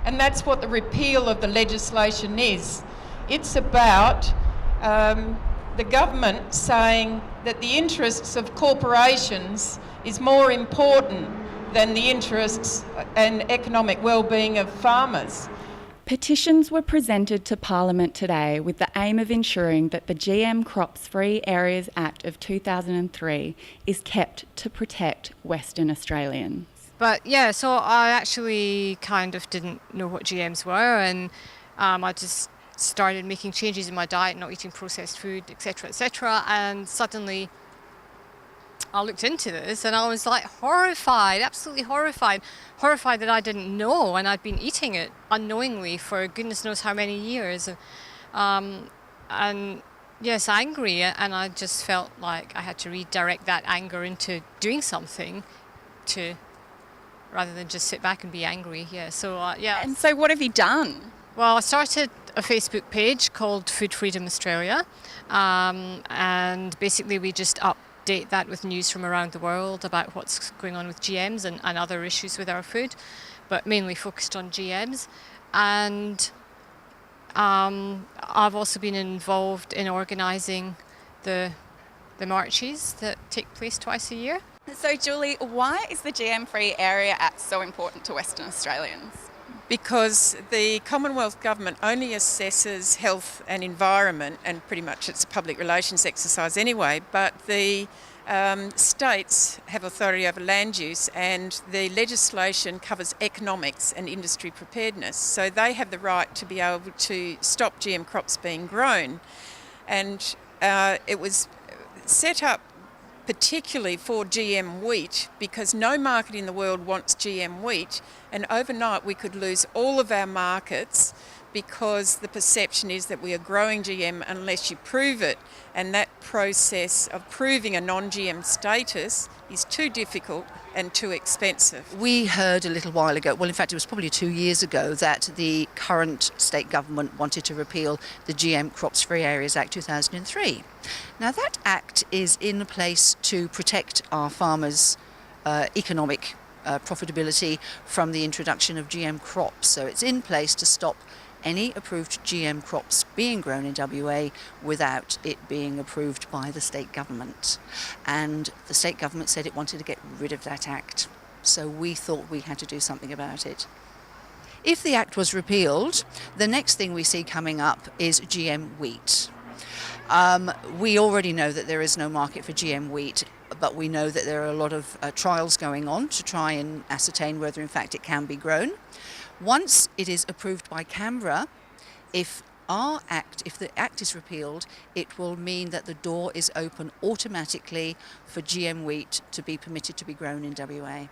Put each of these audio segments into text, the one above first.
And that's what the repeal of the legislation is. It's about the government saying that the interests of corporations is more important than the interests and economic well-being of farmers. Petitions were presented to Parliament today with the aim of ensuring that the GM Crops Free Areas Act of 2003 is kept to protect Western Australians. But yeah, so I actually kind of didn't know what GMs were, and I just started making changes in my diet, not eating processed food, etc., and suddenly I looked into this and I was like horrified, absolutely horrified that I didn't know, and I'd been eating it unknowingly for goodness knows how many years, and yes, angry, and I just felt like I had to redirect that anger into doing something rather than just sit back and be angry. Yeah, so yeah. And so what have you done? Well, I started a Facebook page called Food Freedom Australia, and basically we just update that with news from around the world about what's going on with GMs and other issues with our food, but mainly focused on GMs. And I've also been involved in organising the marches that take place twice a year. So Julie, why is the GM Free Area Act so important to Western Australians? Because the Commonwealth Government only assesses health and environment, and pretty much it's a public relations exercise anyway, but the states have authority over land use, and the legislation covers economics and industry preparedness. So they have the right to be able to stop GM crops being grown. And it was set up particularly for GM wheat, because no market in the world wants GM wheat, and overnight we could lose all of our markets because the perception is that we are growing GM unless you prove it, and that process of proving a non-GM status is too difficult and too expensive. We heard a little while ago, well in fact it was probably 2 years ago, that the current state government wanted to repeal the GM Crops Free Areas Act 2003. Now that act is in place to protect our farmers' economic profitability from the introduction of GM crops. So it's in place to stop any approved GM crops being grown in WA without it being approved by the state government. And the state government said it wanted to get rid of that act. So we thought we had to do something about it. If the act was repealed, the next thing we see coming up is GM wheat. We already know that there is no market for GM wheat, but we know that there are a lot of trials going on to try and ascertain whether in fact it can be grown. Once it is approved by Canberra, if the act is repealed, it will mean that the door is open automatically for GM wheat to be permitted to be grown in WA.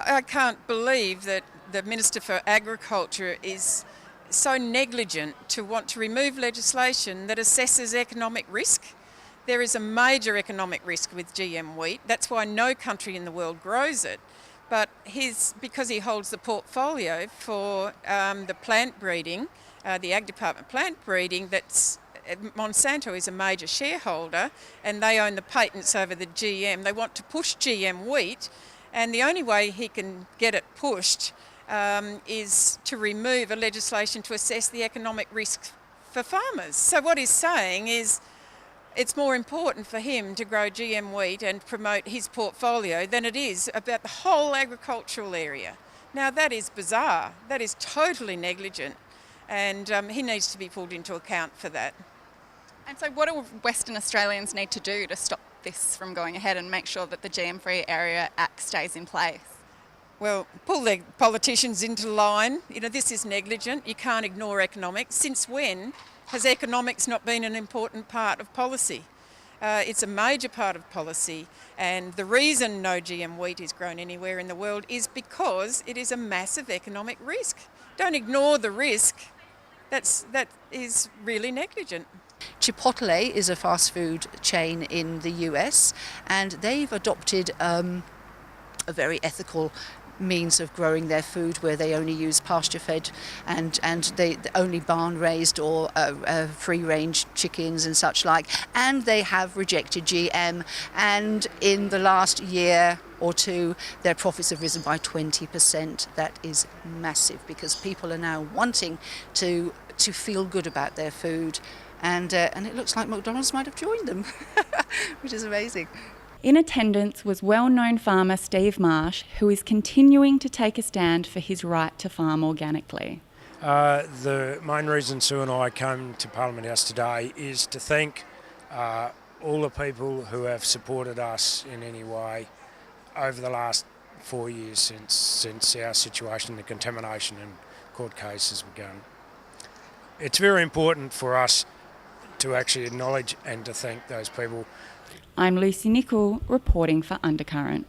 I can't believe that the Minister for Agriculture is so negligent to want to remove legislation that assesses economic risk. There is a major economic risk with GM wheat. That's why no country in the world grows it. But because he holds the portfolio for the plant breeding, the Ag Department plant breeding, Monsanto is a major shareholder and they own the patents over the GM. They want to push GM wheat, and the only way he can get it pushed is to remove a legislation to assess the economic risk for farmers. So what he's saying is it's more important for him to grow GM wheat and promote his portfolio than it is about the whole agricultural area. Now that is bizarre, that is totally negligent, and he needs to be pulled into account for that. And so what do Western Australians need to do to stop this from going ahead and make sure that the GM Free Area Act stays in place? Well, pull the politicians into line. You know, this is negligent. You can't ignore economics. Since when has economics not been an important part of policy? It's a major part of policy, and the reason no GM wheat is grown anywhere in the world is because it is a massive economic risk. Don't ignore the risk. That is really negligent. Chipotle is a fast food chain in the US, and they've adopted a very ethical means of growing their food, where they only use pasture-fed and they only barn-raised or free-range chickens and such like, and they have rejected GM, and in the last year or two their profits have risen by 20%. That is massive, because people are now wanting to feel good about their food, and it looks like McDonald's might have joined them, which is amazing. In attendance was well-known farmer Steve Marsh, who is continuing to take a stand for his right to farm organically. The main reason Sue and I came to Parliament House today is to thank all the people who have supported us in any way over the last 4 years since our situation, the contamination and court case has begun. It's very important for us to actually acknowledge and to thank those people. I'm Lucy Nichol, reporting for Undercurrent.